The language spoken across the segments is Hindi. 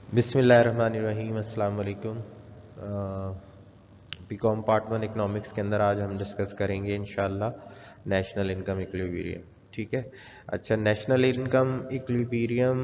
बिस्मिल्लाहिर्रहमानिर्रहीम अस्सलाम वालेकुम। बीकॉम पार्ट 1 इकोनॉमिक्स के अंदर आज हम डिस्कस करेंगे इंशाल्लाह नेशनल इनकम इक्विलिब्रियम। ठीक है। अच्छा, नेशनल इनकम इक्विलिब्रियम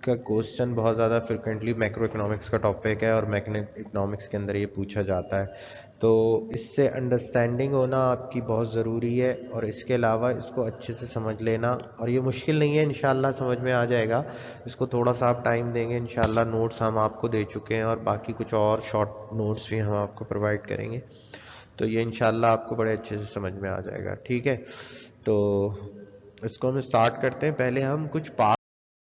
का क्वेश्चन बहुत ज़्यादा फ्रिक्वेंटली मैक्रो इकोनॉमिक्स का टॉपिक है और मैक्रो इकोनॉमिक्स के अंदर ये पूछा जाता है, तो इससे अंडरस्टैंडिंग होना आपकी बहुत ज़रूरी है और इसके अलावा इसको अच्छे से समझ लेना। और ये मुश्किल नहीं है, इंशाल्लाह समझ में आ जाएगा। इसको थोड़ा सा आप टाइम देंगे, इंशाल्लाह नोट्स हम आपको दे चुके हैं और बाकी कुछ और शॉर्ट नोट्स भी हम आपको प्रोवाइड करेंगे, तो ये इंशाल्लाह आपको बड़े अच्छे से समझ में आ जाएगा। ठीक है, तो इसको हम स्टार्ट करते हैं। पहले हम कुछ पास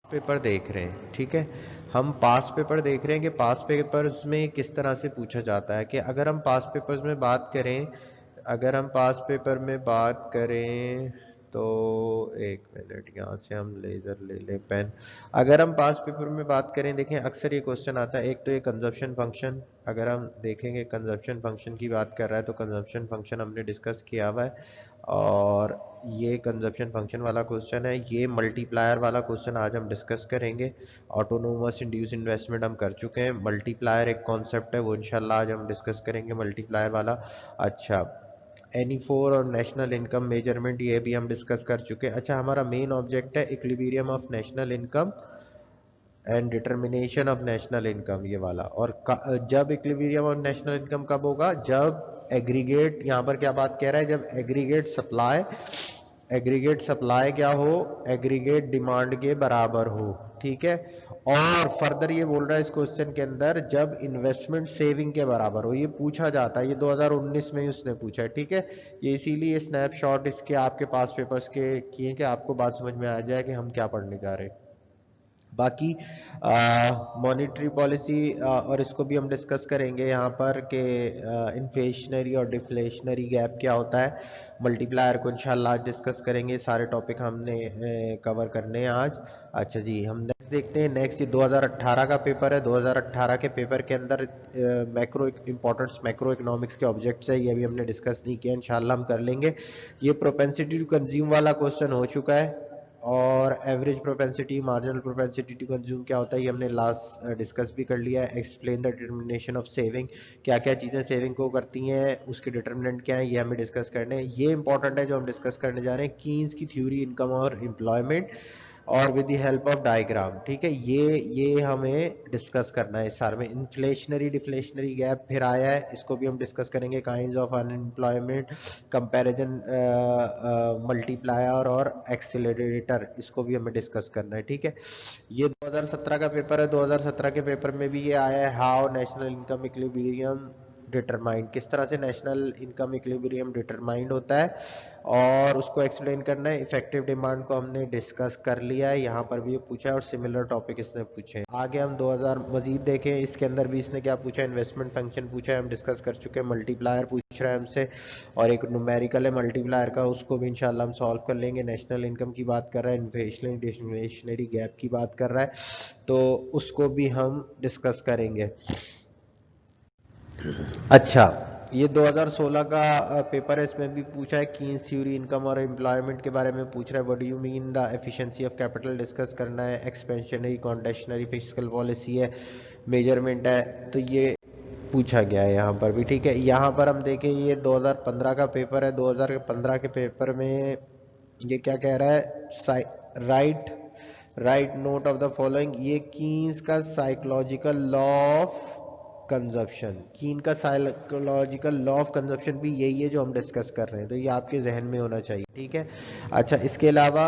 पेपर देख रहे हैं। ठीक है, हम पास पेपर देख रहे हैं कि पास पेपर्स में किस तरह से पूछा जाता है। कि अगर हम पास पेपर्स में बात करें, अगर हम पास पेपर में बात करें तो एक मिनट, यहाँ से हम लेज़र ले लें पेन। अगर हम पास पेपर में बात करें, देखें अक्सर ये क्वेश्चन आता है। एक तो ये कंजप्शन फंक्शन, अगर हम देखेंगे कंजप्शन फंक्शन की बात कर रहा है तो कंजप्शन फंक्शन हमने डिस्कस किया हुआ है और ये कंजप्शन फंक्शन वाला क्वेश्चन है। ये मल्टीप्लायर वाला क्वेश्चन आज हम डिस्कस करेंगे। ऑटोनोमस इंड्यूस इन्वेस्टमेंट हम कर चुके हैं। मल्टीप्लायर एक कॉन्सेप्ट है, वो इंशाल्लाह आज हम डिस्कस करेंगे, मल्टीप्लायर वाला। अच्छा, NE4 और नेशनल इनकम मेजरमेंट ये भी हम डिस्कस कर चुके हैं। अच्छा, हमारा मेन ऑब्जेक्ट है equilibrium of national income and determination of national income, ये वाला। और जब इक्विलिब्रियम ऑफ नेशनल इनकम कब होगा, जब एग्रीगेट, यहाँ पर क्या बात कह रहा है, जब एग्रीगेट सप्लाई क्या हो, एग्रीगेट डिमांड के बराबर हो। ठीक है, और फर्दर ये बोल रहा है इस क्वेश्चन के अंदर जब इन्वेस्टमेंट सेविंग के बराबर हो। ये पूछा जाता है, ये 2019 में ही उसने पूछा है। ठीक है, ये इसीलिए स्नैपशॉट इसके आपके पास पेपर्स के किए कि आपको बात समझ में आ जाए कि हम क्या पढ़ने जा रहे हैं। बाकी मॉनेटरी पॉलिसी और इसको भी हम डिस्कस करेंगे यहाँ पर कि इन्फ्लेशनरी और डिफ्लेशनरी गैप क्या होता है। मल्टीप्लायर को इंशाल्लाह आज डिस्कस करेंगे। सारे टॉपिक हमने कवर करने हैं आज। अच्छा जी, हम नेक्स्ट देखते हैं। नेक्स्ट ये 2018 का पेपर है। 2018 के पेपर के अंदर मैक्रो इंपॉर्टेंस मैक्रो इकोनॉमिक्स के ऑब्जेक्ट्स है, ये भी हमने डिस्कस नहीं किया, इंशाल्लाह हम कर लेंगे। ये प्रोपेंसिटी टू कंज्यूम वाला क्वेश्चन हो चुका है और average propensity, marginal propensity to consume क्या होता है, ये हमने लास्ट डिस्कस भी कर लिया है। Explain the determination of saving, क्या क्या चीज़ें सेविंग को करती हैं, उसके डिटर्मिनेंट क्या है, ये हमें डिस्कस करने हैं। ये इंपॉर्टेंट है जो हम डिस्कस करने जा रहे हैं, कीन्स की थ्योरी इनकम और एम्प्लॉयमेंट और with the help of diagram. ठीक है, ये हमें डिस्कस करना है। इस सार में इन्फ्लेशनरी डिफ्लेशनरी गैप फिर आया है, इसको भी हम डिस्कस करेंगे। Kinds of unemployment, comparison, multiplier और एक्सीलरेटर, इसको भी हमें डिस्कस करना है। ठीक है, ये 2017 का पेपर है। 2017 के पेपर में भी ये आया है, how national income equilibrium determined, किस तरह से नेशनल इनकम इक्विलिब्रियम डिटरमाइंड होता है और उसको एक्सप्लेन करना है। इफेक्टिव डिमांड को हमने डिस्कस कर लिया है, यहाँ पर भी ये पूछा है और सिमिलर टॉपिक इसने पूछे हैं। आगे हम 2000 मजीद देखें, इसके अंदर भी इसने क्या पूछा है, इन्वेस्टमेंट फंक्शन पूछा है, हम डिस्कस कर चुके हैं। मल्टीप्लायर पूछ रहा है हमसे और एक न्यूमेरिकल है मल्टीप्लायर का, उसको भी इंशाल्लाह हम सॉल्व कर लेंगे। नेशनल इनकम की बात कर रहा है, इन्फ्लेशनरी गैप की बात कर रहा है, तो उसको भी हम डिस्कस करेंगे। अच्छा, ये 2016 का पेपर है, इसमें भी पूछा है कीन्स थ्योरी इनकम और एम्प्लॉयमेंट के बारे में पूछ रहा है। What do you mean the efficiency of capital discuss करना है। एक्सपेंशनरी, कॉन्ट्रैक्शनरी, फिस्कल पॉलिसी है, मेजरमेंट है, तो ये पूछा गया है यहाँ पर भी। ठीक है, यहाँ पर हम देखें, ये 2015 का पेपर है। 2015 के पेपर में ये क्या कह रहा है, right note of the following, ये कीन्स का साइकोलॉजिकल लॉ ऑफ कंजप्शन, कीन का साइकोलॉजिकल लॉ ऑफ कंजप्शन भी यही है जो हम डिस्कस कर रहे हैं, तो ये आपके जहन में होना चाहिए। ठीक है, अच्छा, इसके अलावा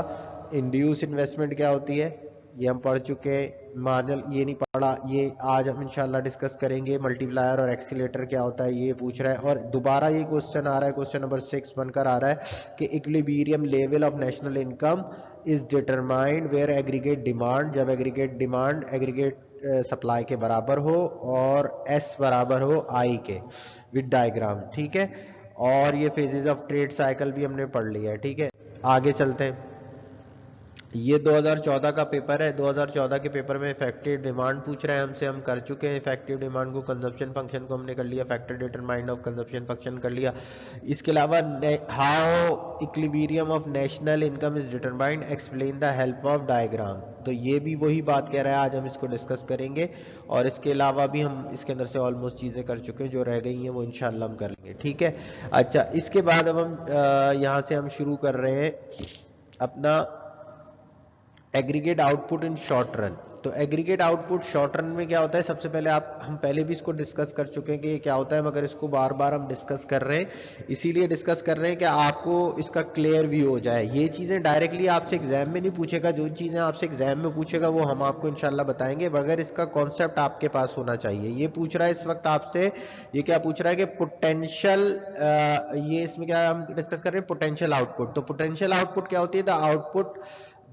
इंड्यूस इन्वेस्टमेंट क्या होती है, ये हम पढ़ चुके हैं। मार्जिनल ये नहीं पढ़ा, ये आज हम इंशाल्लाह डिस्कस करेंगे। मल्टीप्लायर और एक्सीलेटर क्या होता है, ये पूछ रहा है। और दोबारा ये क्वेश्चन आ रहा है, क्वेश्चन नंबर 6 बनकर आ रहा है कि equilibrium level of national income is determined where aggregate demand, जब एग्रीगेट डिमांड एग्रीगेट सप्लाई के बराबर हो और S बराबर हो I के, विद डायग्राम। ठीक है, और ये फेजेस ऑफ ट्रेड साइकिल भी हमने पढ़ लिया है। ठीक है, आगे चलते हैं। ये 2014 का पेपर है। 2014 के पेपर में इफेक्टिव डिमांड पूछ रहे हैं हमसे, हम कर चुके हैं इफेक्टिव डिमांड को, कंजप्शन फंक्शन को हमने कर लिया, factor determined of consumption function कर लिया। इसके अलावा how equilibrium of national income is determined, explain the help of diagram. तो ये भी वही बात कह रहा है, आज हम इसको डिस्कस करेंगे। और इसके अलावा भी हम इसके अंदर से ऑलमोस्ट चीज़ें कर चुके हैं, जो रह गई हैं वो इंशाल्लाह हम कर लेंगे, ठीक है। अच्छा, इसके बाद अब हम यहाँ से हम शुरू कर रहे हैं अपना aggregate output in short run. तो एग्रीगेट आउटपुट शॉर्ट रन में क्या होता है, सबसे पहले हम पहले भी इसको डिस्कस कर चुके हैं कि ये क्या होता है, मगर इसको बार बार हम डिस्कस कर रहे हैं, इसीलिए डिस्कस कर रहे हैं कि आपको इसका क्लियर व्यू हो जाए। ये चीज़ें डायरेक्टली आपसे एग्जाम में नहीं पूछेगा, जो चीज़ें आपसे एग्जाम में पूछेगा वो हम आपको इंशाल्लाह बताएंगे, मगर इसका कॉन्सेप्ट आपके पास होना चाहिए। ये पूछ रहा है इस वक्त आपसे, ये क्या पूछ रहा है कि पोटेंशियल, ये इसमें क्या हम डिस्कस कर रहे हैं, पोटेंशियल आउटपुट। तो पोटेंशियल आउटपुट क्या होती है, the output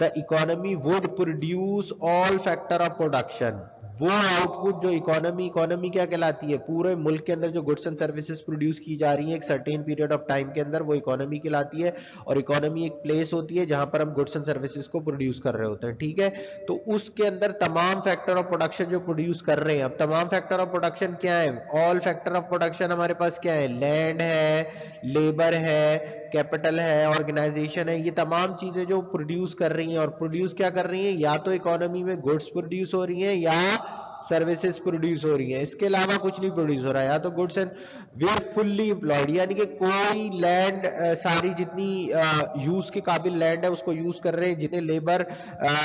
the economy would produce all factor of production। वो आउटपुट जो इकोनॉमी क्या कहलाती है, पूरे मुल्क के अंदर जो गुड्स एंड सर्विसेज प्रोड्यूस की जा रही है एक सर्टेन पीरियड ऑफ टाइम के अंदर, वो इकोनॉमी कहलाती है। और इकोनॉमी एक प्लेस होती है जहां पर हम गुड्स एंड सर्विसेज को प्रोड्यूस कर रहे होते हैं, ठीक है। तो उसके अंदर तमाम फैक्टर ऑफ प्रोडक्शन जो प्रोड्यूस कर रहे हैं, अब तमाम फैक्टर ऑफ प्रोडक्शन क्या है, ऑल फैक्टर ऑफ प्रोडक्शन हमारे पास क्या है, लैंड है, लेबर है, कैपिटल है, ऑर्गेनाइजेशन है, ये तमाम चीजें जो प्रोड्यूस कर रही हैं। और प्रोड्यूस क्या कर रही हैं, या तो इकोनॉमी में गुड्स प्रोड्यूस हो रही हैं या सर्विसेज प्रोड्यूस हो रही हैं, इसके अलावा कुछ नहीं प्रोड्यूस हो रहा है। या तो goods and where fully employed, यानी कि कोई लैंड, सारी जितनी यूज के काबिल लैंड है उसको यूज कर रहे हैं, जितने लेबर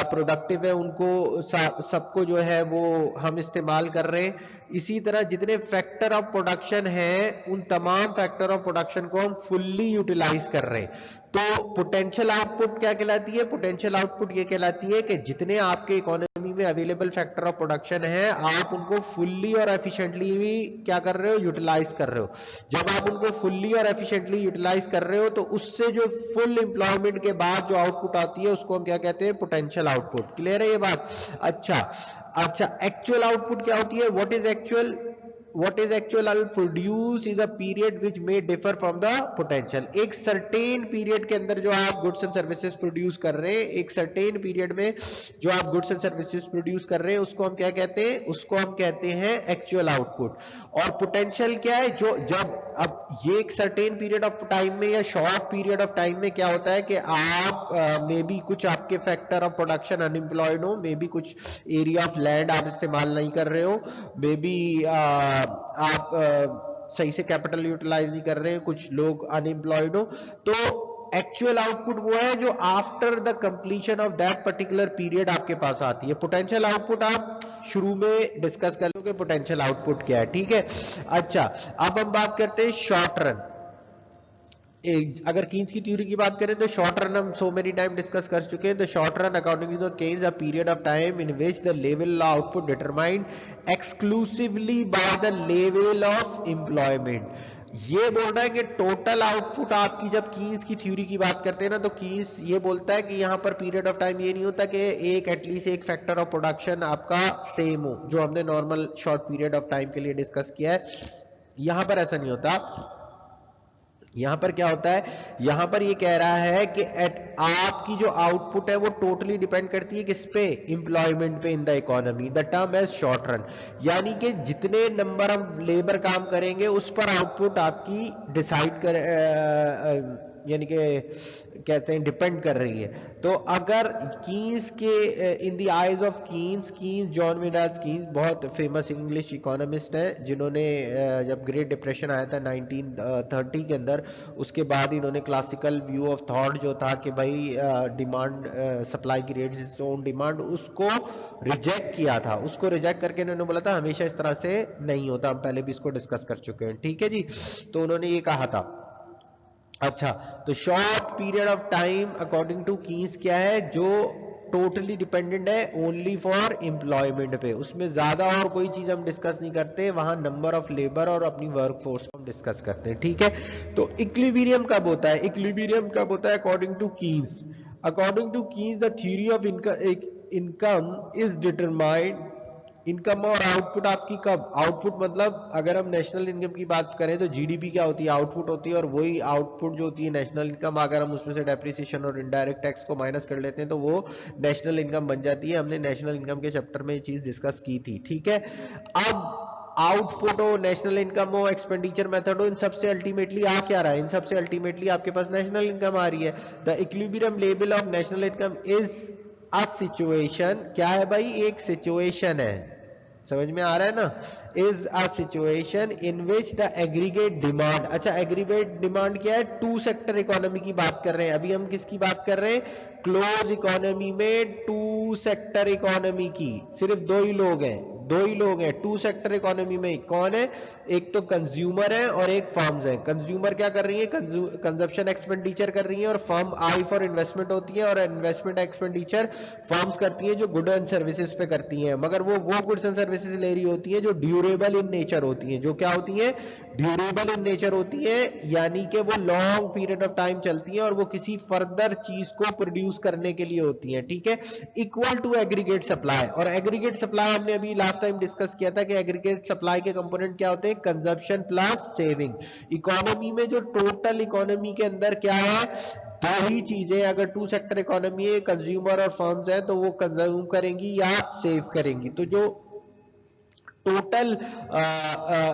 प्रोडक्टिव है उनको सबको जो है वो हम इस्तेमाल कर रहे हैं। इसी तरह जितने फैक्टर ऑफ प्रोडक्शन है उन तमाम फैक्टर ऑफ प्रोडक्शन को हम फुल्ली यूटिलाइज कर रहे हैं। तो पोटेंशियल आउटपुट क्या कहलाती है, पोटेंशियल आउटपुट ये कहलाती है कि जितने आपके इकोनॉमी में अवेलेबल फैक्टर ऑफ प्रोडक्शन है आप उनको फुल्ली और एफिशिएंटली भी क्या कर रहे हो, यूटिलाइज कर रहे हो। जब आप उनको फुल्ली और एफिशिएंटली यूटिलाइज कर रहे हो तो उससे जो फुल एम्प्लॉयमेंट के बाद जो आउटपुट आती है उसको हम क्या कहते हैं, पोटेंशियल आउटपुट। क्लियर है ये बात? अच्छा, एक्चुअल आउटपुट क्या होती है, what is actual, what is actual produce is a period which may differ from the potential। एक सर्टेन पीरियड के अंदर जो आप गुड्स एंड सर्विसेज प्रोड्यूस कर रहे हैं, एक सर्टेन पीरियड में जो आप गुड्स एंड सर्विसेज प्रोड्यूस कर रहे हैं उसको हम क्या कहते हैं, उसको हम कहते हैं एक्चुअल आउटपुट। और पोटेंशियल क्या है, जो जब अब ये एक सर्टेन पीरियड ऑफ टाइम में या शॉर्ट पीरियड ऑफ टाइम में क्या होता है कि आप मे बी कुछ आपके फैक्टर ऑफ प्रोडक्शन अनएम्प्लॉयड हो, मे बी कुछ एरिया ऑफ लैंड आप इस्तेमाल नहीं कर रहे हो, मे बी आप सही से कैपिटल यूटिलाइज नहीं कर रहे हैं, कुछ लोग अनएम्प्लॉयड हो। तो एक्चुअल आउटपुट वो है जो after the completion of that particular period आपके पास आती है। पोटेंशियल आउटपुट आप शुरू में डिस्कस कर लोगे पोटेंशियल आउटपुट क्या है, ठीक है। अच्छा, अब हम बात करते हैं शॉर्ट रन। अगर कीन्स की थ्योरी की बात करें तो शॉर्ट रन हम सो मेनी टाइम डिस्कस कर चुके हैं। The short run according to the Keynes a period of time in which the level output determined exclusively by the level of employment. ये बोल रहा है कि टोटल आउटपुट आपकी, जब कीन्स की थ्योरी की बात करते हैं ना, तो कीन्स ये बोलता है कि यहां पर पीरियड ऑफ टाइम ये नहीं होता कि एक एटलीस्ट एक फैक्टर ऑफ प्रोडक्शन आपका सेम हो, जो हमने normal short period of time के लिए डिस्कस किया है। यहां पर ऐसा नहीं होता। यहां पर क्या होता है, यहां पर ये कह रहा है कि आपकी जो आउटपुट है वो टोटली डिपेंड करती है किस पे, एम्प्लॉयमेंट पे इन द इकोनॉमी। द टर्म है शॉर्ट रन, यानी कि जितने नंबर ऑफ लेबर काम करेंगे उस पर आउटपुट आपकी डिसाइड कर यानी कि कहते हैं डिपेंड कर रही है। तो अगर कीन्स के in the eyes of Keynes, John Maynard Keynes बहुत फेमस इंग्लिश इकोनॉमिस्ट हैं, जिन्होंने जब ग्रेट डिप्रेशन आया था 1930 के अंदर, उसके बाद इन्होंने क्लासिकल व्यू ऑफ थॉट जो था कि भाई डिमांड सप्लाई की रेट इज ओन डिमांड, उसको रिजेक्ट किया था। उसको रिजेक्ट करके इन्होंने बोला था हमेशा इस तरह से नहीं होता, हम पहले भी इसको डिस्कस कर चुके हैं, ठीक है जी। तो उन्होंने ये कहा था। अच्छा, तो short period of time according to Keynes क्या है, जो टोटली डिपेंडेंट है ओनली फॉर एम्प्लॉयमेंट पे, उसमें ज्यादा और कोई चीज हम डिस्कस नहीं करते, वहां नंबर ऑफ लेबर और अपनी वर्क फोर्स को हम डिस्कस करते हैं, ठीक है। तो इक्विलिब्रियम कब होता है, इक्विलिब्रियम कब होता है according to Keynes. According to Keynes the theory of income is determined income और आउटपुट आपकी कब, आउटपुट मतलब अगर हम नेशनल इनकम की बात करें तो जीडीपी क्या होती है, आउटपुट होती है, और वही आउटपुट जो होती है नेशनल इनकम, अगर हम उसमें से डेप्रिसिएशन और इनडायरेक्ट टैक्स को माइनस कर लेते हैं तो वो नेशनल इनकम बन जाती है। हमने नेशनल इनकम के चैप्टर में ये चीज डिस्कस की थी, ठीक है। अब आउटपुट हो, नेशनल इनकम हो, एक्सपेंडिचर मेथड हो, इन सबसे अल्टीमेटली आ क्या रहा है, इन सबसे अल्टीमेटली आपके पास नेशनल इनकम आ रही है। The equilibrium level of national income is a situation, क्या है भाई, एक सिचुएशन है, समझ में आ रहा है ना, is a situation in which the aggregate demand, अच्छा एग्रीगेट डिमांड क्या है, टू सेक्टर इकोनॉमी की बात कर रहे हैं, अभी हम किसकी बात कर रहे हैं, क्लोज इकोनॉमी में टू सेक्टर इकोनॉमी की, सिर्फ दो ही लोग हैं, दो ही लोग हैं टू सेक्टर इकोनॉमी में, कौन है, एक तो कंज्यूमर है और एक फर्म्स है। कंज्यूमर क्या कर रही है, कंजप्शन एक्सपेंडिचर कर रही है, और फर्म आई फॉर इन्वेस्टमेंट होती है, और इन्वेस्टमेंट एक्सपेंडिचर फर्म्स करती है जो गुड एंड सर्विसेज पे करती हैं, मगर वो गुड्स एंड सर्विसेज ले रही होती हैं जो ड्यूरेबल इन नेचर होती हैं, जो क्या होती हैं, ड्यूरेबल इन नेचर होती है, यानी कि वो लॉन्ग पीरियड ऑफ टाइम चलती हैं और वो किसी फर्दर चीज को प्रोड्यूस करने के लिए होती हैं, ठीक है। इक्वल टू एग्रीगेट सप्लाई, और एग्रीगेट सप्लाई हमने अभी लास्ट टाइम डिस्कस किया था कि एग्रीगेट सप्लाई के कंपोनेंट क्या होते हैं, कंजप्शन प्लस सेविंग। इकोनॉमी में जो टोटल इकोनॉमी के अंदर क्या है, दो ही चीजें, अगर टू सेक्टर इकोनॉमी है, कंज्यूमर और फर्म्स है, तो वो कंज्यूम करेंगी या सेव करेंगी। तो जो टोटल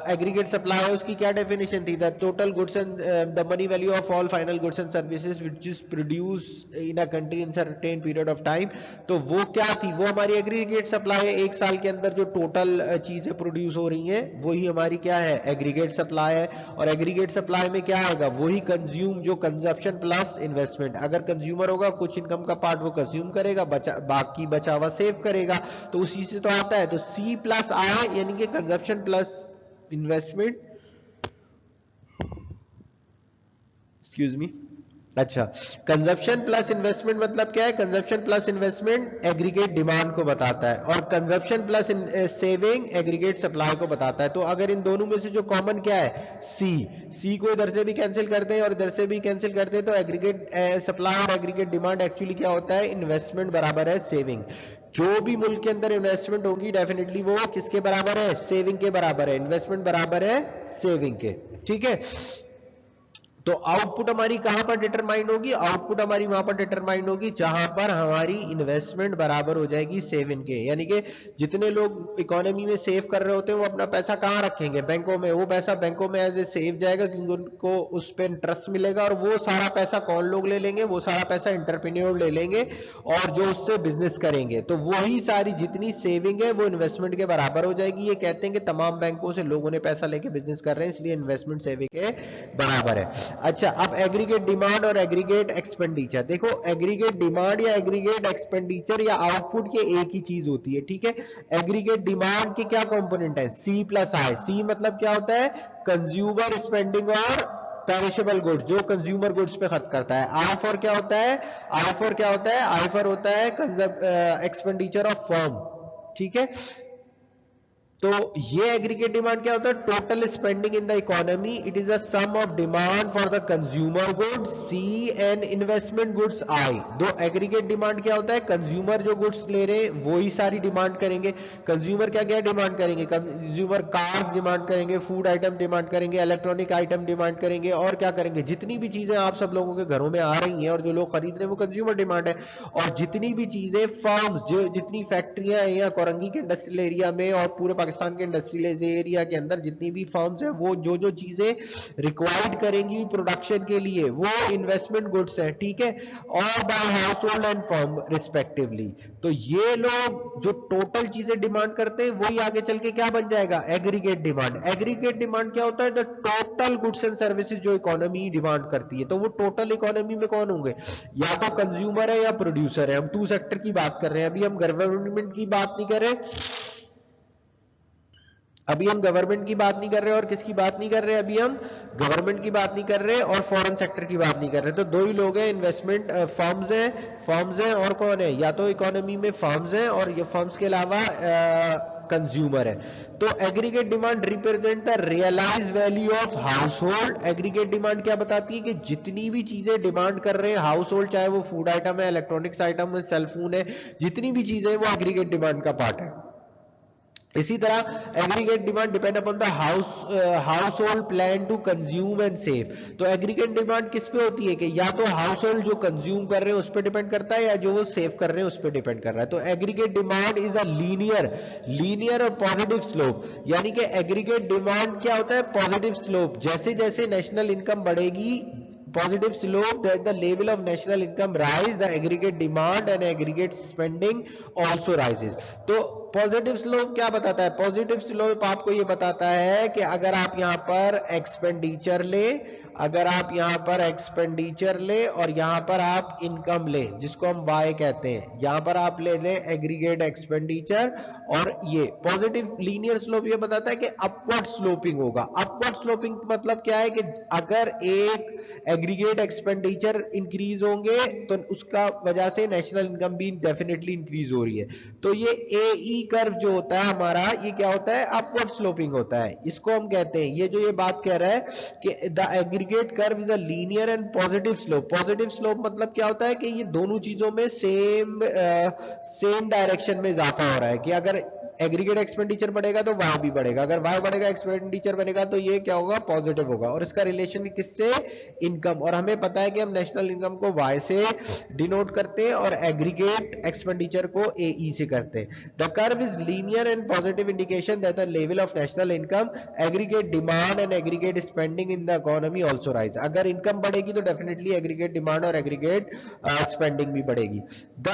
एग्रीगेट सप्लाई है उसकी क्या डेफिनेशन थी, the total goods and the money value of all final goods and services which is produce in a country in certain period of time. तो वो क्या थी, वो हमारी एग्रीगेट सप्लाई है, एक साल के अंदर जो टोटल चीजें प्रोड्यूस हो रही हैं वही हमारी क्या है, एग्रीगेट सप्लाई है। और एग्रीगेट सप्लाई में क्या आएगा, वही कंज्यूम, जो कंजप्शन प्लस इन्वेस्टमेंट, अगर कंज्यूमर होगा कुछ इनकम का पार्ट वो कंज्यूम करेगा, बाकी बचा हुआ सेव करेगा, तो उसी से तो आता है। तो सी प्लस आई यानी कि consumption plus investment, excuse me, अच्छा कंजप्शन प्लस इन्वेस्टमेंट मतलब क्या है, consumption plus investment aggregate demand को बताता है, और consumption plus saving aggregate supply को बताता है। तो अगर इन दोनों में से जो कॉमन क्या है, सी को इधर से भी कैंसिल करते हैं और इधर से भी कैंसिल करते हैं, तो एग्रीगेट सप्लाई और एग्रीगेट डिमांड एक्चुअली क्या होता है, इन्वेस्टमेंट बराबर है सेविंग। जो भी मुल्क के अंदर इन्वेस्टमेंट होगी डेफिनेटली वो किसके बराबर है, सेविंग के बराबर है, इन्वेस्टमेंट बराबर है सेविंग के, ठीक है। तो आउटपुट हमारी कहां पर डिटरमाइन होगी, आउटपुट हमारी वहां पर डिटरमाइन होगी जहां पर हमारी इन्वेस्टमेंट बराबर हो जाएगी सेविंग के, यानी कि जितने लोग इकोनॉमी में सेव कर रहे होते हैं वो अपना पैसा कहां रखेंगे, बैंकों में, वो पैसा बैंकों में एज ए सेव जाएगा क्योंकि उनको उस पर इंटरेस्ट मिलेगा, और वो सारा पैसा कौन लोग ले लेंगे, वो सारा पैसा एंटरप्रेन्योर ले लेंगे और जो उससे बिजनेस करेंगे, तो वही सारी जितनी सेविंग है वो इन्वेस्टमेंट के बराबर हो जाएगी। ये कहते हैं कि तमाम बैंकों से लोगों ने पैसा लेके बिजनेस कर रहे हैं, इसलिए इन्वेस्टमेंट सेविंग के बराबर है। अच्छा, अब एग्रीगेट डिमांड और एग्रीगेट एक्सपेंडिचर, देखो एग्रीगेट डिमांड या एग्रीगेट एक्सपेंडिचर या आउटपुट के एक ही चीज होती है, ठीक है। एग्रीगेट डिमांड के क्या कंपोनेंट है, सी प्लस आई, सी मतलब क्या होता है, कंज्यूमर स्पेंडिंग और पेरिशेबल गुड्स, जो कंज्यूमर गुड्स पे खर्च करता है। आई फॉर क्या होता है, आई फॉर क्या होता है, आई फॉर होता है एक्सपेंडिचर ऑफ फर्म, ठीक है। तो ये एग्रीगेट डिमांड क्या होता है, total spending in the economy, it is a sum of demand for the consumer goods C and investment goods I. दो एग्रीगेट डिमांड क्या होता है, कंज्यूमर जो गुड्स ले रहे हैं वो ही सारी डिमांड करेंगे। कंज्यूमर क्या क्या डिमांड करेंगे, कंज्यूमर कार्स डिमांड करेंगे, फूड आइटम डिमांड करेंगे, इलेक्ट्रॉनिक आइटम डिमांड करेंगे, और क्या करेंगे, जितनी भी चीजें आप सब लोगों के घरों में आ रही हैं और जो लोग खरीद रहे हैं वो कंज्यूमर डिमांड है। और जितनी भी चीजें फर्म्स, जो जितनी फैक्ट्रियां हैं या कोरंगी के इंडस्ट्रियल एरिया में और पूरे पाकिस्तान के इंडस्ट्रियल एरिया के अंदर जितनी भी फर्म्स हैं वो जो जो चीजें रिक्वायर्ड करेंगी प्रोडक्शन के लिए वो इन्वेस्टमेंट गुड्स हैं, ठीक है, और by household and firm respectively. तो ये लोग जो टोटल चीजें डिमांड करते हैं वही आगे चल के क्या बन जाएगा, एग्रीगेट डिमांड। एग्रीगेट डिमांड क्या होता है, the total goods and services जो इकोनॉमी डिमांड करती है। तो वो टोटल इकोनॉमी में कौन होंगे, या तो कंज्यूमर है या प्रोड्यूसर है। हम टू सेक्टर की बात कर रहे हैं, अभी हम गवर्नमेंट की बात नहीं कर रहे, अभी हम गवर्नमेंट की बात नहीं कर रहे और किसकी बात नहीं कर रहे, अभी हम गवर्नमेंट की बात नहीं कर रहे और फॉरेन सेक्टर की बात नहीं कर रहे। तो दो ही लोग हैं, इन्वेस्टमेंट फर्म्स हैं और कौन है, या तो इकोनॉमी में फर्म्स हैं और ये फर्म्स के अलावा कंज्यूमर है। तो aggregate demand represent the realize value of household. Aggregate demand क्या बताती है कि जितनी भी चीजें डिमांड कर रहे हैं हाउस होल्ड, चाहे वो फूड आइटम है, इलेक्ट्रॉनिक्स आइटम है, सेलफोन है, जितनी भी चीजें वो एग्रीगेट डिमांड का पार्ट है। इसी तरह aggregate demand depend upon the household plan to consume and save. तो एग्रीगेट डिमांड किस पे होती है कि या तो हाउस होल्ड जो कंज्यूम कर रहे हैं उस पर डिपेंड करता है या जो वो सेव कर रहे हैं उस पर डिपेंड कर रहा है। तो aggregate demand is a linear और पॉजिटिव स्लोप, यानी कि एग्रीगेट डिमांड क्या होता है, पॉजिटिव स्लोप। जैसे जैसे नेशनल इनकम बढ़ेगी, positive slope, that the level of national income rise, the aggregate demand and aggregate spending also rises। तो पॉजिटिव स्लोप क्या बताता है, पॉजिटिव स्लोप आपको ये बताता है कि अगर आप यहां पर एक्सपेंडिचर ले, अगर आप यहां पर एक्सपेंडिचर ले और यहां पर आप इनकम ले, जिसको हम वाई कहते हैं, यहां पर आप ले लें एग्रीगेट एक्सपेंडिचर, और ये पॉजिटिव लीनियर स्लोप ये बताता है कि अपवर्ड स्लोपिंग होगा। अपवर्ड स्लोपिंग मतलब क्या है कि अगर एक एग्रीगेट एक्सपेंडिचर इंक्रीज होंगे तो उसका वजह से नेशनल इनकम भी डेफिनेटली इंक्रीज हो रही है। तो ये AE कर्व जो होता है हमारा, ये क्या होता है, अपवर्ड स्लोपिंग होता है। इसको हम कहते हैं, ये जो ये बात कह रहा है कि the aggregate curve is a linear and positive slope. Positive slope मतलब क्या होता है कि ये दोनों चीजों में सेम डायरेक्शन में इजाफा हो रहा है, कि अगर एग्रीगेट एक्सपेंडिचर बढ़ेगा तो वाई भी बढ़ेगा, अगर वाई बढ़ेगा एक्सपेंडिचर बढ़ेगा तो ये क्या होगा, पॉजिटिव होगा। और इसका रिलेशन किससे, इनकम। और हमें पता है कि हम नेशनल इनकम को वाई से डिनोट करते हैं और एग्रीगेट एक्सपेंडिचर को AE से करते हैं। The curve is linear and positive indication that the level of national income, aggregate demand and aggregate spending in the economy also rise. अगर इनकम बढ़ेगी तो डेफिनेटली एग्रीगेट डिमांड और एग्रीगेट स्पेंडिंग भी बढ़ेगी। The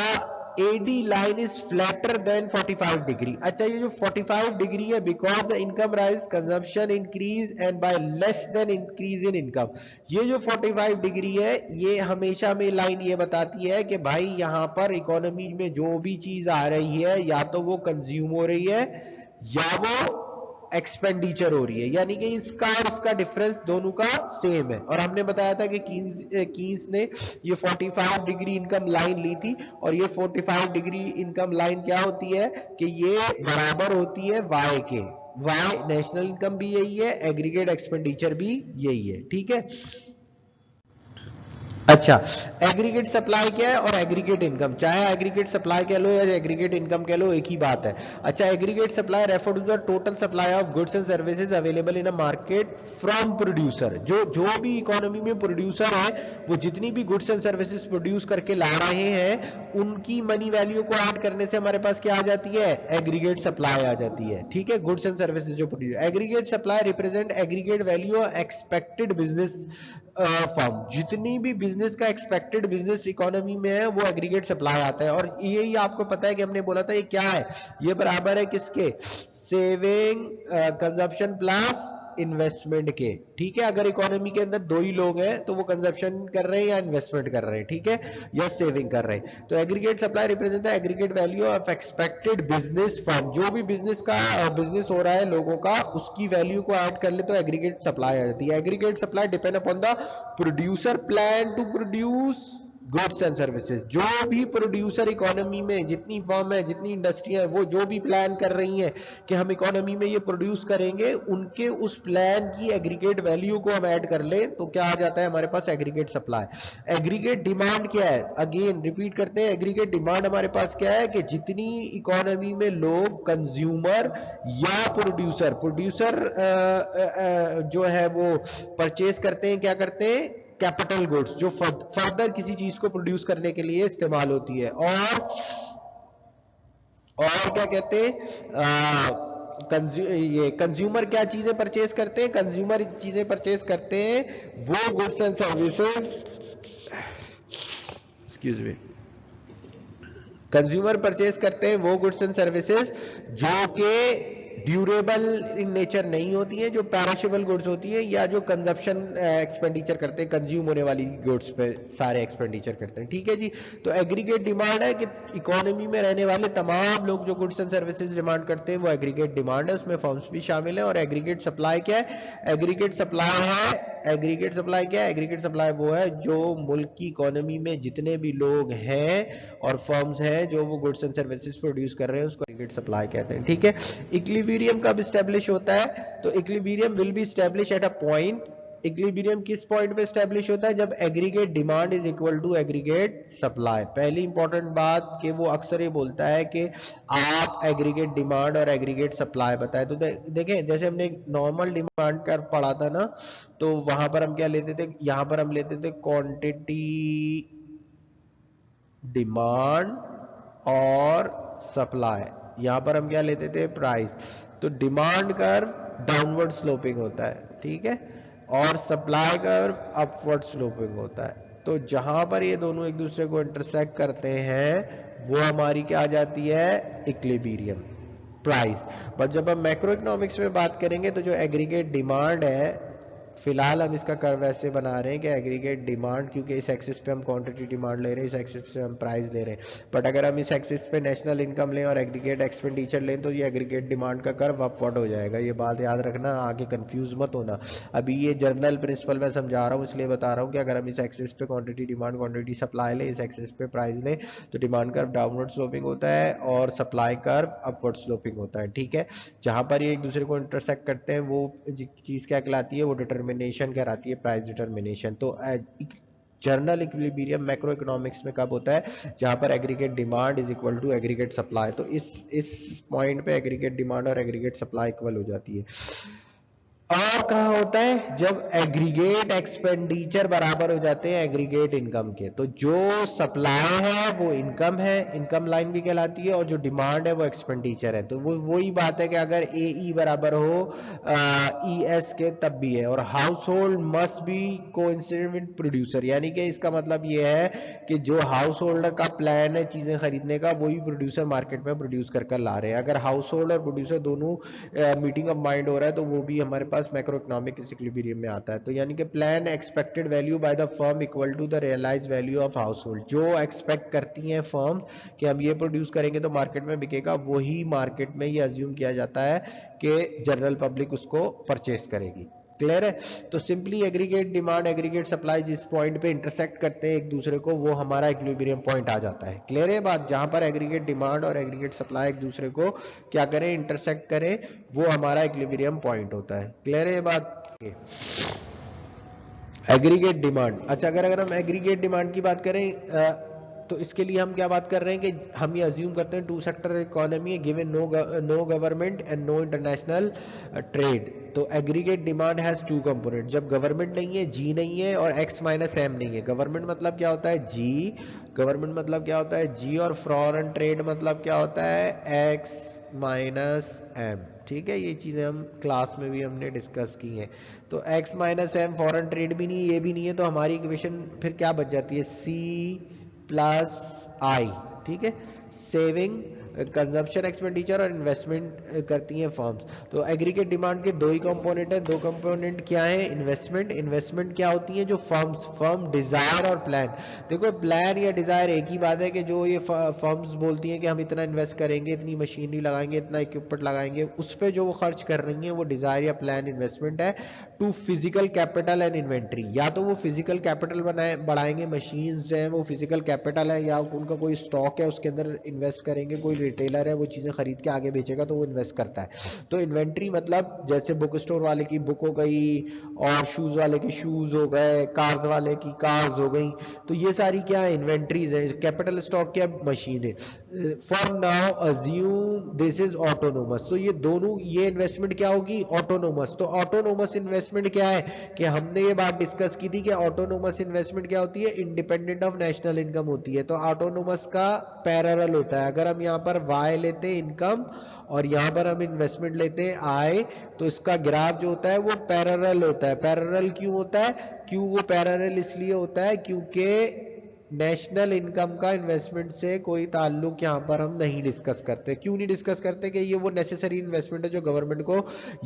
AD line is flatter than 45 degree. अच्छा, ये जो 45 डिग्री है, because the income rise consumption increase and by less than increase in income. ये जो 45 डिग्री है, ये हमेशा में लाइन ये बताती है कि भाई यहां पर इकोनॉमी में जो भी चीज आ रही है, या तो वो कंज्यूम हो रही है या वो एक्सपेंडिचर हो रही है, यानी कि इसका और इसका डिफरेंस दोनों का सेम है। और हमने बताया था कि कीन्स ने ये 45 डिग्री इनकम लाइन ली थी, और ये 45 डिग्री इनकम लाइन क्या होती है कि ये बराबर होती है वाई के। वाई नेशनल इनकम भी यही है, एग्रीगेट एक्सपेंडिचर भी यही है, ठीक है। अच्छा, एग्रीगेट सप्लाई क्या है और एग्रीगेट इनकम, चाहे एग्रीगेट सप्लाई कह लो या एग्रीगेट इनकम कह लो, एक ही बात है। अच्छा, aggregate supply refer to the total supply of goods and services available in a market from producer. जो भी इकोनॉमी में प्रोड्यूसर है, वो जितनी भी गुड्स एंड सर्विसेज प्रोड्यूस करके ला रहे हैं, उनकी मनी वैल्यू को ऐड करने से हमारे पास क्या आ जाती है, एग्रीगेट सप्लाई आ जाती है, ठीक है। गुड्स एंड सर्विसेज जो produce, aggregate supply represent aggregate value of expected business firm. जितनी भी बिजनेस का एक्सपेक्टेड बिजनेस इकोनॉमी में है, वो एग्रीगेट सप्लाई आता है। और यही आपको पता है कि हमने बोला था ये क्या है, ये बराबर है किसके, सेविंग कंजप्शन प्लस इन्वेस्टमेंट के, ठीक है। अगर इकोनॉमी के अंदर दो ही लोग हैं तो वो कंजप्शन कर रहे हैं या इन्वेस्टमेंट कर रहे हैं, ठीक है, या सेविंग कर रहे हैं। तो aggregate supply represent the aggregate value of expected business firm. जो भी बिजनेस हो रहा है लोगों का, उसकी वैल्यू को ऐड कर ले तो एग्रीगेट सप्लाई आ जाती है। Aggregate supply depend upon the producer plan to produce goods and services. जो भी प्रोड्यूसर इकोनॉमी में, जितनी फर्म है, जितनी इंडस्ट्री है, वो जो भी प्लान कर रही हैं कि हम इकोनॉमी में ये प्रोड्यूस करेंगे, उनके उस प्लान की एग्रीगेट वैल्यू को हम ऐड कर ले तो क्या आ जाता है हमारे पास, एग्रीगेट सप्लाई। एग्रीगेट डिमांड क्या है, अगेन रिपीट करते हैं, एग्रीगेट डिमांड हमारे पास क्या है कि जितनी इकोनॉमी में लोग कंज्यूमर या प्रोड्यूसर जो है वो परचेज करते हैं, क्या करते हैं, कैपिटल गुड्स, जो फर्दर किसी चीज को प्रोड्यूस करने के लिए इस्तेमाल होती है। और क्या कहते हैं, ये कंज्यूमर क्या चीजें परचेज करते हैं, कंज्यूमर चीजें परचेज करते हैं वो goods and services, excuse me, consumer purchase करते हैं वो गुड्स एंड सर्विसेज जो कि ड्यूरेबल इन नेचर नहीं होती है, जो पैरिशेबल गुड्स होती है, या जो कंजप्शन एक्सपेंडिचर करते हैं, कंज्यूम होने वाली गुड्स पे सारे एक्सपेंडिचर करते हैं, ठीक है जी। तो एग्रीगेट डिमांड है कि इकोनॉमी में रहने वाले तमाम लोग जो गुड्स एंड सर्विसेज डिमांड करते हैं वो एग्रीगेट डिमांड है, उसमें फर्म्स भी शामिल है। और एग्रीगेट सप्लाई क्या है, एग्रीगेट सप्लाई है, एग्रीगेट सप्लाई क्या है, एग्रीगेट सप्लाई वो है जो मुल्क की इकोनॉमी में जितने भी लोग हैं और फर्म्स हैं जो वो गुड्स एंड सर्विसेज प्रोड्यूस कर रहे हैं, उसको एग्रीगेट सप्लाई कहते हैं, ठीक है। इक्विलिब्रियम कब स्टैब्लिश होता है, तो equilibrium will be establish at a point equilibrium किस पॉइंट पे स्टैब्लिश होता है? जब aggregate demand is equal to aggregate supply. पहली इंपॉर्टेंट बात कि वो अक्सर ये बोलता है कि आप एग्रीगेट डिमांड और एग्रीगेट सप्लाई बताएं। तो देखें, जैसे हमने नॉर्मल डिमांड कर पढ़ा था ना, तो वहां पर हम क्या लेते थे? यहां पर हम लेते थे क्वांटिटी डिमांड और सप्लाई, यहां पर हम क्या लेते थे? प्राइस। तो डिमांड कर्व डाउनवर्ड स्लोपिंग होता है, ठीक है, और सप्लाई कर्व अपवर्ड स्लोपिंग होता है। तो जहां पर ये दोनों एक दूसरे को इंटरसेक्ट करते हैं वो हमारी क्या आ जाती है? Equilibrium, price. बट जब हम मैक्रो इकोनॉमिक्स में बात करेंगे तो जो एग्रीगेट डिमांड है, फिलहाल हम इसका कर्व ऐसे बना रहे हैं कि एग्रीगेट डिमांड, क्योंकि इस एक्सिस पे हम क्वांटिटी डिमांड ले रहे हैं, इस एक्सिस पे हम प्राइस ले रहे हैं। बट अगर हम इस एक्सिस पे नेशनल इनकम लें और एग्रीगेट एक्सपेंडिचर लें तो ये एग्रीगेट डिमांड का कर्व अपवर्ड हो जाएगा। ये बात याद रखना, आगे कंफ्यूज मत होना। अभी ये जनरल प्रिंसिपल मैं समझा रहा हूँ, इसलिए बता रहा हूँ कि अगर हम इस एक्सिस पे क्वांटिटी डिमांड, क्वांटिटी सप्लाई लें, इस एक्सिस पे प्राइस लें, तो डिमांड कर्व डाउनवर्ड स्लोपिंग होता है और सप्लाई कर्व अपवर्ड स्लोपिंग होता है, ठीक है। जहां पर ये एक दूसरे को इंटरसेक्ट करते हैं वो चीज क्या कहलाती है? वो डिटर्मिनेशन कहलाती है, प्राइस डिटर्मिनेशन। तो जर्नल इक्विलिब्रियम मैक्रो इकोनॉमिक्स में कब होता है? जहां पर aggregate demand is equal to aggregate supply. तो इस पॉइंट पे एग्रीगेट डिमांड और एग्रीगेट सप्लाई इक्वल हो जाती है। और कहाँ होता है? जब एग्रीगेट एक्सपेंडिचर बराबर हो जाते हैं एग्रीगेट इनकम के। तो जो सप्लाई है वो इनकम है, इनकम लाइन भी कहलाती है, और जो डिमांड है वो एक्सपेंडिचर है। तो वो वही बात है कि अगर ए ई बराबर हो ई एस के तब भी है। और house hold must be coincident with producer, यानी कि इसका मतलब ये है कि जो हाउस होल्डर का प्लान है चीजें खरीदने का, वही प्रोड्यूसर मार्केट में प्रोड्यूस कर ला रहे हैं। अगर हाउस होल्ड और प्रोड्यूसर दोनों मीटिंग ऑफ माइंड हो रहा है तो वो भी हमारे पास मैक्रो इकोनॉमिक इक्विलिब्रियम में आता है। तो यानी कि plan expected value by the firm equal to the realised value of household. जो एक्सपेक्ट करती हैं फर्म कि हम ये प्रोड्यूस करेंगे तो मार्केट में बिकेगा, वही मार्केट में ये अज्यूम किया जाता है कि जनरल पब्लिक उसको परचेस करेगी। क्लियर है? तो simply aggregate demand, aggregate supply जिस पॉइंट पे इंटरसेक्ट करते हैं एक दूसरे को, वो हमारा इक्विलिब्रियम पॉइंट आ जाता है। क्लियर है बात? जहां पर एग्रीगेट डिमांड और एग्रीगेट सप्लाई एक दूसरे को क्या करें? इंटरसेक्ट करें, वो हमारा इक्विलिब्रियम पॉइंट होता है। क्लियर है ये बात? Aggregate demand. अच्छा, अगर हम एग्रीगेट डिमांड की बात करें तो इसके लिए हम क्या बात कर रहे हैं कि हम ये अज्यूम करते हैं टू सेक्टर इकोनॉमी है, given no government and no international trade. तो aggregate demand has two component. जब गवर्नमेंट नहीं है, जी नहीं है, और एक्स माइनस एम नहीं है। गवर्नमेंट मतलब क्या होता है? जी। गवर्नमेंट मतलब क्या होता है? जी। और फॉरेन ट्रेड मतलब क्या होता है? X minus M. ठीक है, ये चीजें हम क्लास में भी हमने डिस्कस की हैं। तो x minus M foreign trade भी नहीं, ये भी नहीं है, तो हमारी इक्वेशन फिर क्या बच जाती है? c प्लस आई। ठीक है, सेविंग, कंजप्शन, एक्सपेंडिचर और इन्वेस्टमेंट करती हैं फर्म्स। तो एग्रीगेट डिमांड के दो ही कंपोनेंट है। दो कंपोनेंट क्या है? इन्वेस्टमेंट। इन्वेस्टमेंट क्या होती है? जो फर्म डिजायर और प्लान। देखो, प्लान या डिजायर एक ही बात है कि जो ये फर्म्स बोलती हैं कि हम इतना इन्वेस्ट करेंगे, इतनी मशीनरी लगाएंगे, इतना इक्विपमेंट लगाएंगे, उस पर जो वो खर्च कर रही हैं वो डिजायर या प्लान इन्वेस्टमेंट है to physical capital and inventory. या तो वो फिजिकल कैपिटल बढ़ाएंगे, मशीन्स हैं वो फिजिकल कैपिटल है, या उनका कोई स्टॉक है उसके अंदर इन्वेस्ट करेंगे, कोई रिटेलर है वो चीजें खरीद के आगे बेचेगा तो वो इन्वेस्ट करता है। तो इन्वेंट्री मतलब जैसे बुक स्टोर वाले की बुक हो गई, और शूज वाले की शूज हो गए, कार्स वाले की कार्स हो गई, तो ये सारी क्या है? इन्वेंट्रीज है। कैपिटल स्टॉक क्या? मशीन है। For now assume this is autonomous. तो ये दोनों, ये इन्वेस्टमेंट क्या होगी? ऑटोनोमस। तो ऑटोनोमस इन्वेस्टमेंट क्या है कि हमने ये बात डिस्कस की थी कि ऑटोनोमस इन्वेस्टमेंट क्या होती है? इंडिपेंडेंट ऑफ नेशनल इनकम होती है। तो ऑटोनोमस का पैरेलल होता है। अगर हम यहाँ पर वाई लेते हैं इनकम, और यहां पर हम इन्वेस्टमेंट लेते हैं आय, तो इसका ग्राफ जो होता है वो पैरेलल होता है। पैरेलल क्यों होता है? क्यों वो पैरेलल इसलिए होता है क्योंकि नेशनल इनकम का इन्वेस्टमेंट से कोई ताल्लुक यहां पर हम नहीं डिस्कस करते। क्यों नहीं डिस्कस करते? कि ये वो नेसेसरी इन्वेस्टमेंट है जो गवर्नमेंट को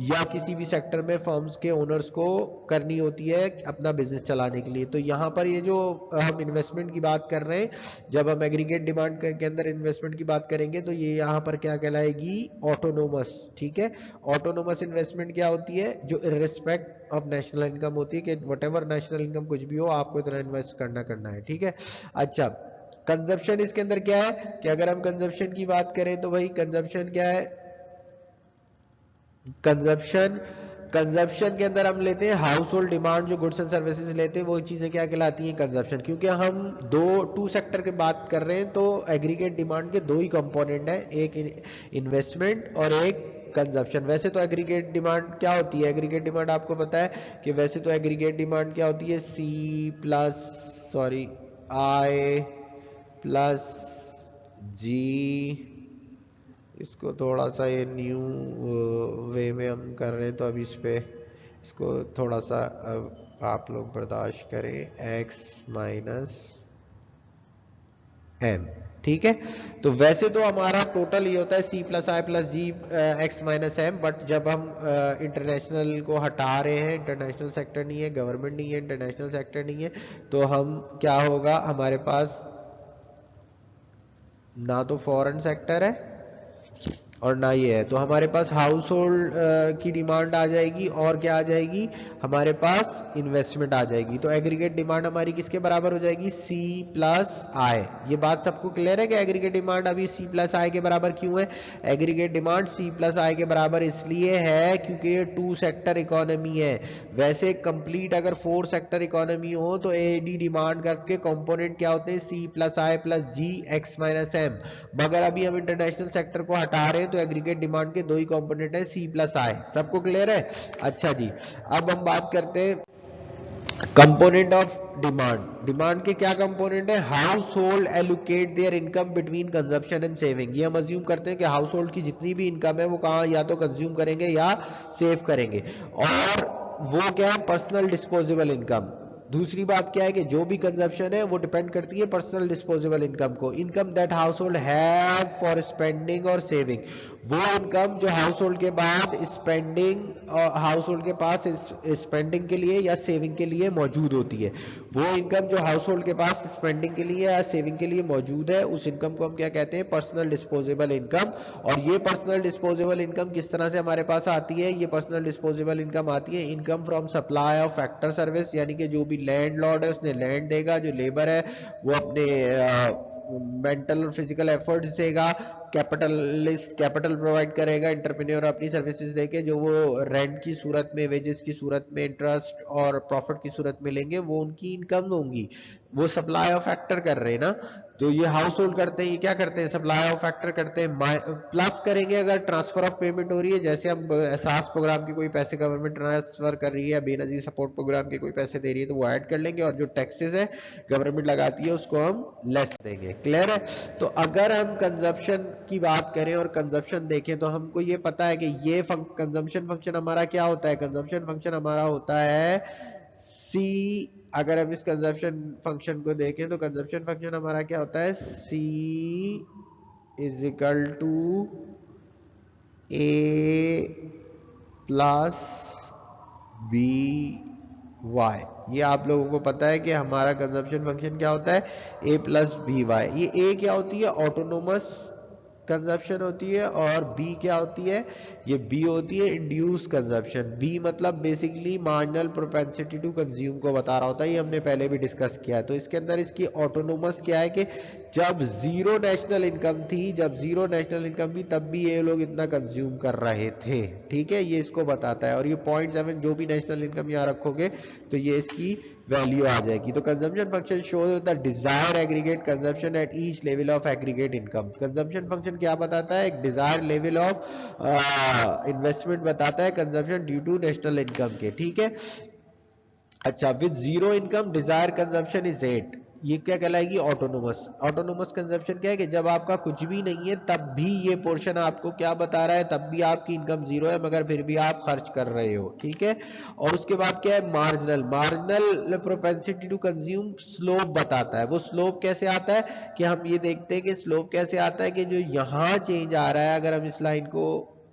या किसी भी सेक्टर में फर्म्स के ओनर्स को करनी होती है अपना बिजनेस चलाने के लिए। तो यहां पर ये जो हम इन्वेस्टमेंट की बात कर रहे हैं, जब हम एग्रीगेट डिमांड के अंदर इन्वेस्टमेंट की बात करेंगे तो ये यहां पर क्या कहलाएगी? ऑटोनोमस। ठीक है, ऑटोनोमस इन्वेस्टमेंट क्या होती है? जो इररिस्पेक्ट ऑफ नेशनल इनकम होती है, कि व्हाटएवर नेशनल इनकम कुछ भी हो, आपको इतना इन्वेस्ट करना है। ठीक है। अच्छा, कंजप्शन इसके अंदर क्या है कि अगर हम कंजप्शन की बात करें तो भाई कंजप्शन क्या है? कंजप्शन कंजप्शन के अंदर हम लेते हैं हाउस होल्ड डिमांड, जो गुड्स एंड सर्विसेज लेते हैं वो चीजें क्या कहलाती हैं, कंजप्शन। क्योंकि हम टू सेक्टर की बात कर रहे हैं तो एग्रीगेट डिमांड के दो ही कंपोनेंट हैं, एक इन्वेस्टमेंट और एक कंजप्शन। वैसे तो एग्रीगेट डिमांड क्या होती है, एग्रीगेट डिमांड आपको पता है कि वैसे तो एग्रीगेट डिमांड क्या होती है, आई प्लस जी। इसको थोड़ा सा ये न्यू वे में हम कर रहे हैं तो अभी इस पे इसको थोड़ा सा आप लोग बर्दाश्त करें, x माइनस एम, ठीक है। तो वैसे तो हमारा टोटल ये होता है C plus I plus G X minus M, but जब हम इंटरनेशनल को हटा रहे हैं, इंटरनेशनल सेक्टर नहीं है, गवर्नमेंट नहीं है, इंटरनेशनल सेक्टर नहीं है, तो हम क्या होगा, हमारे पास ना तो फॉरेन सेक्टर है और ना ये है, तो हमारे पास हाउस होल्ड की डिमांड आ जाएगी और क्या आ जाएगी, हमारे पास इन्वेस्टमेंट आ जाएगी। तो एग्रीगेट डिमांड हमारी किसके बराबर हो जाएगी, सी प्लस आई। ये बात सबको क्लियर है कि एग्रीगेट डिमांड अभी सी प्लस आई के बराबर क्यों है, एग्रीगेट डिमांड सी प्लस आई के बराबर इसलिए है क्योंकि ये टू सेक्टर इकोनॉमी है। वैसे कंप्लीट अगर फोर सेक्टर इकोनॉमी हो तो एडी डिमांड करके कंपोनेंट क्या होते हैं, सी plus I plus G X minus M, मगर अभी हम इंटरनेशनल सेक्टर को हटा रहे हैं तो एग्रीगेट डिमांड के दो ही कंपोनेंट है, सी प्लस आई। सबको क्लियर है? अच्छा जी, अब हम बात करते हैं कंपोनेंट ऑफ डिमांड। डिमांड के क्या कंपोनेंट है, house hold allocate there income between consumption and saving. ये हम अज्यूम करते हैं कि हाउस होल्ड की जितनी भी इनकम है वो कहाँ या तो कंज्यूम करेंगे या सेव करेंगे, और वो क्या है, पर्सनल डिस्पोजेबल इनकम। दूसरी बात क्या है कि जो भी कंजप्शन है वो डिपेंड करती है पर्सनल डिस्पोजेबल इनकम को, income that house hold have for spending और सेविंग। वो इनकम जो हाउस होल्ड के बाद स्पेंडिंग और हाउस होल्ड के पास स्पेंडिंग के लिए या सेविंग के लिए मौजूद होती है, वो इनकम जो हाउस होल्ड के पास स्पेंडिंग के लिए या सेविंग के लिए मौजूद है, उस इनकम को हम क्या कहते हैं, पर्सनल डिस्पोजेबल इनकम। और ये पर्सनल डिस्पोजेबल इनकम किस तरह से हमारे पास आती है, ये पर्सनल डिस्पोजेबल इनकम आती है income from supply of factor service, यानी कि जो भी लैंडलॉर्ड है उसने लैंड देगा, जो लेबर है वो अपने मेंटल और फिजिकल एफर्ट्स देगा, कैपिटलिस्ट कैपिटल प्रोवाइड करेगा, एंटरप्रेन्योर अपनी सर्विसेज देके जो वो रेंट की सूरत में, वेजेस की सूरत में, इंटरेस्ट और प्रॉफिट की सूरत में लेंगे, वो उनकी इनकम होंगी। वो सप्लाई ऑफ फैक्टर कर रहे हैं ना, तो ये हाउस होल्ड करते हैं, ये क्या करते हैं, सप्लाई ऑफ फैक्टर करते हैं। प्लस करेंगे अगर ट्रांसफर ऑफ पेमेंट हो रही है, जैसे हम एहसास प्रोग्राम के कोई पैसे गवर्नमेंट ट्रांसफर कर रही है, बेनजीर सपोर्ट प्रोग्राम के कोई पैसे दे रही है तो वो ऐड कर लेंगे, और जो टैक्सेस है गवर्नमेंट लगाती है उसको हम लेस देंगे। क्लियर है? तो अगर हम कंजप्शन की बात करें और कंजप्शन देखें तो हमको ये पता है कि ये कंजप्शन फंक्शन हमारा क्या होता है, कंजप्शन फंक्शन हमारा होता है सी। अगर हम इस कंजप्शन फंक्शन को देखें तो कंजप्शन फंक्शन हमारा क्या होता है, C is equal to A plus B Y. ये आप लोगों को पता है कि हमारा कंजप्शन फंक्शन क्या होता है, ए प्लस बी वाई। ये ए क्या होती है, ऑटोनोमस कंजप्शन होती है, और बी क्या होती है, ये बी होती है इंड्यूस कंजप्शन। बी मतलब basically marginal propensity to consume को बता रहा होता है, ये हमने पहले भी डिस्कस किया है। तो इसके अंदर इसकी ऑटोनोमस क्या है कि जब जीरो नेशनल इनकम थी, जब जीरो नेशनल इनकम थी तब भी ये लोग इतना कंज्यूम कर रहे थे, ठीक है, ये इसको बताता है। और ये 0.7 जो भी नेशनल इनकम यहाँ रखोगे तो ये इसकी वैल्यू आ जाएगी। तो consumption function shows the desire aggregate consumption at each level of aggregate income. Consumption function क्या बताता है, एक डिजायर लेवल ऑफ इन्वेस्टमेंट बताता है consumption due to national income के, ठीक है। अच्छा, with zero income desire consumption is 8। ये क्या कहलाएगी, ऑटोनोमस। ऑटोनोमस कंजप्शन क्या है कि जब आपका कुछ भी नहीं है तब भी ये पोर्शन आपको क्या बता रहा है, तब भी आपकी इनकम जीरो है मगर फिर भी आप खर्च कर रहे हो, ठीक है। और उसके बाद क्या है, marginal. Marginal propensity to consume slope बताता है। वो स्लोप कैसे आता है कि हम ये देखते हैं कि स्लोप कैसे आता है कि जो यहाँ चेंज आ रहा है, अगर हम इस लाइन को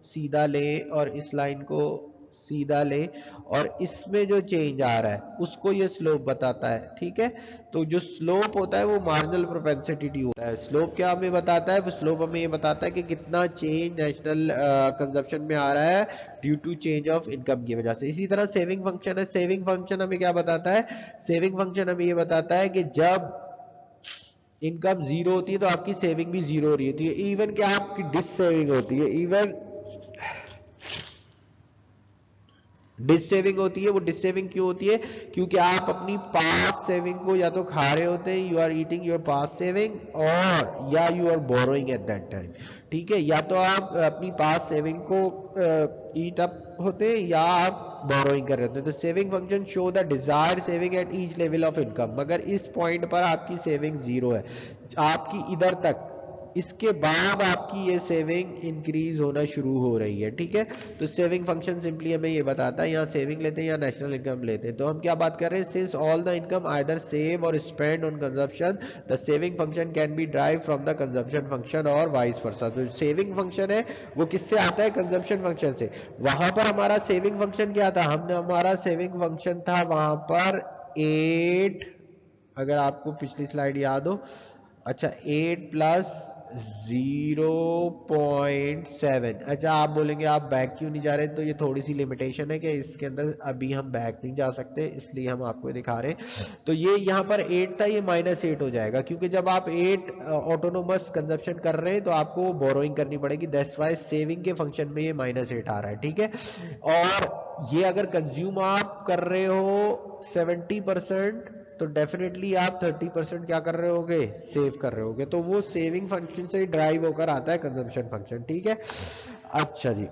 सीधा लें और इस लाइन को सीधा ले और इसमें जो चेंज आ रहा है उसको ये स्लोप बताता है, ठीक है। तो जो स्लोप होता है वो मार्जिनल प्रोपेंसिटी होता है। स्लोप क्या हमें बताता है, वो स्लोप हमें ये बताता है कि कितना चेंज नेशनल कंजप्शन में आ रहा है due to change of income की वजह से। इसी तरह सेविंग फंक्शन है। सेविंग फंक्शन हमें क्या बताता है, सेविंग फंक्शन हमें ये बताता है कि जब इनकम जीरो होती है तो आपकी सेविंग भी जीरो हो रही होती है, इवन क्या आपकी डिस सेविंग होती है, इवन डिस सेविंग होती है। वो डिस सेविंग क्यों होती है? क्योंकि आप अपनी पास सेविंग को या तो खा रहे होते हैं, you are eating your past saving, और या you are borrowing at that time. ठीक है, या तो आप अपनी पास सेविंग को ईट अप होते हैं या आप बोरोइंग कर रहे होते हैं। तो saving function show the desired saving at each level of income. मगर इस पॉइंट पर आपकी सेविंग जीरो है, आपकी इधर तक, इसके बाद आपकी ये सेविंग इंक्रीज होना शुरू हो रही है। ठीक है, तो सेविंग फंक्शन सिंपली हमें ये बताता है, यहाँ सेविंग लेते हैं या नेशनल इनकम लेते हैं। तो हम क्या बात कर रहे हैं, since all the income either save or spend on consumption, the saving function can be drive from the consumption function or vice versa. तो सेविंग फंक्शन है वो किससे आता है? कंजप्शन फंक्शन से। वहां पर हमारा सेविंग फंक्शन क्या था? हमारा सेविंग फंक्शन था वहां पर 8, अगर आपको पिछली स्लाइड याद हो, अच्छा 8 प्लस 0.7। अच्छा आप बोलेंगे आप बैक क्यों नहीं जा रहे? तो ये थोड़ी सी लिमिटेशन है कि इसके अंदर अभी हम बैक नहीं जा सकते, इसलिए हम आपको दिखा रहे हैं। तो ये यहाँ पर 8 था, ये -8 हो जाएगा, क्योंकि जब आप 8 ऑटोनोमस कंजप्शन कर रहे हैं तो आपको बोरोइंग करनी पड़ेगी। दैट्स व्हाई सेविंग के फंक्शन में ये -8 आ रहा है। ठीक है, और ये अगर कंज्यूम आप कर रहे हो 70%, तो डेफिनेटली आप 30% क्या कर रहे होगे? सेव कर रहे होगे। तो वो सेविंग फंक्शन से ड्राइव होकर आता है कंजम्पशन फंक्शन। ठीक है, अच्छा जी,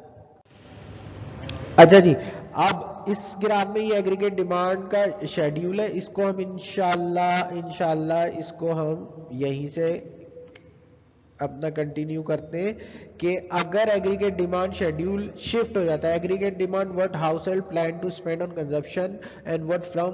अच्छा जी, अब इस ग्राफ में ये एग्रीगेट डिमांड का शेड्यूल है, इसको हम इंशाल्लाह इसको हम यहीं से अपना कंटिन्यू करते हैं कि अगर एग्रीगेट डिमांड शेड्यूल शिफ्ट हो जाता है, aggregate demand what household plan to spend on consumption and what firms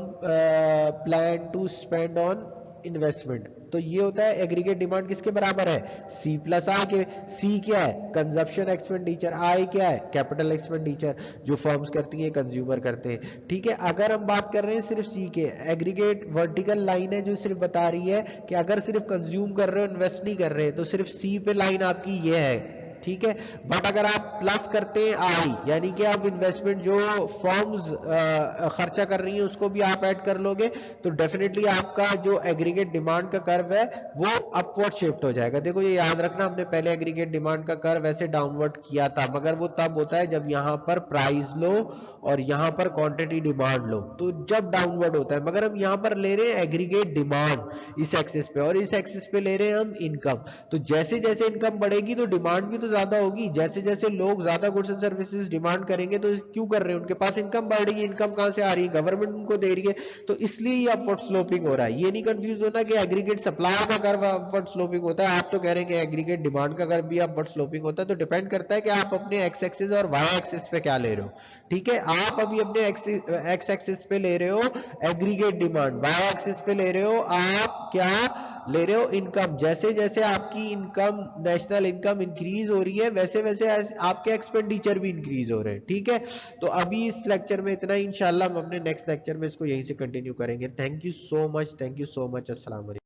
plan to spend on investment. तो ये होता है एग्रीगेट डिमांड किसके बराबर है? C प्लस I के। C क्या है? Consumption expenditure. I क्या है? कैपिटल एक्सपेंडिचर, जो फर्म्स करती हैं, कंज्यूमर करते हैं। ठीक है, अगर हम बात कर रहे हैं सिर्फ C के, एग्रीगेट वर्टिकल लाइन है जो सिर्फ बता रही है कि अगर सिर्फ कंज्यूम कर रहे हो, इन्वेस्ट नहीं कर रहे, तो सिर्फ C पे लाइन आपकी ये है। ठीक है, बट अगर आप प्लस करते हैं I, यानी कि आप इन्वेस्टमेंट जो फर्म्स खर्चा कर रही हैं उसको भी आप ऐड कर लोगे, तो डेफिनेटली आपका जो एग्रीगेट डिमांड का कर्व है वो अपवर्ड शिफ्ट हो जाएगा। देखो ये याद रखना, हमने पहले एग्रीगेट डिमांड का कर्व ऐसे डाउनवर्ड किया था, मगर वो तब होता है जब यहाँ पर प्राइस लो और यहाँ पर क्वांटिटी डिमांड लो, तो जब डाउनवर्ड होता है। मगर हम यहाँ पर ले रहे हैं एग्रीगेट डिमांड इस एक्सिस पे, और इस एक्सिस पे ले रहे हैं हम इनकम। तो जैसे जैसे इनकम बढ़ेगी तो डिमांड भी तो ज्यादा होगी। जैसे जैसे लोग ज्यादा गुड्स एंड सर्विसेज डिमांड करेंगे तो क्यों कर रहे हैं? उनके पास इनकम बढ़ रही है। इनकम कहां से आ रही है? गवर्नमेंट उनको दे रही है, तो इसलिए ये अपवर्ड स्लोपिंग हो रहा है। ये नहीं कंफ्यूज होना कि एग्रीगेट सप्लाई का कर्व अपवर्ड स्लोपिंग होता है। आप तो कह रहे हैं कि एग्रीगेट डिमांड का कर्व भी अपवर्ड स्लोपिंग होता है। तो डिपेंड करता है कि आप अपने एक्स एक्सिस और वाई एक्सिस पे क्या ले रहे हो। ठीक है, आप अभी अपने एक्स एक्सिस पे ले रहे हो एग्रीगेट डिमांड, वाई एक्सिस पे ले रहे हो आप क्या ले रहे हो? इनकम। जैसे जैसे आपकी इनकम, नेशनल इनकम इंक्रीज हो रही है, वैसे वैसे आपके एक्सपेंडिचर भी इंक्रीज हो रहे हैं। ठीक है, तो अभी इस लेक्चर में इतना ही, इंशाल्लाह हम अपने नेक्स्ट लेक्चर में इसको यहीं से कंटिन्यू करेंगे। Thank you so much, thank you so much, अस्सलाम वालेकुम।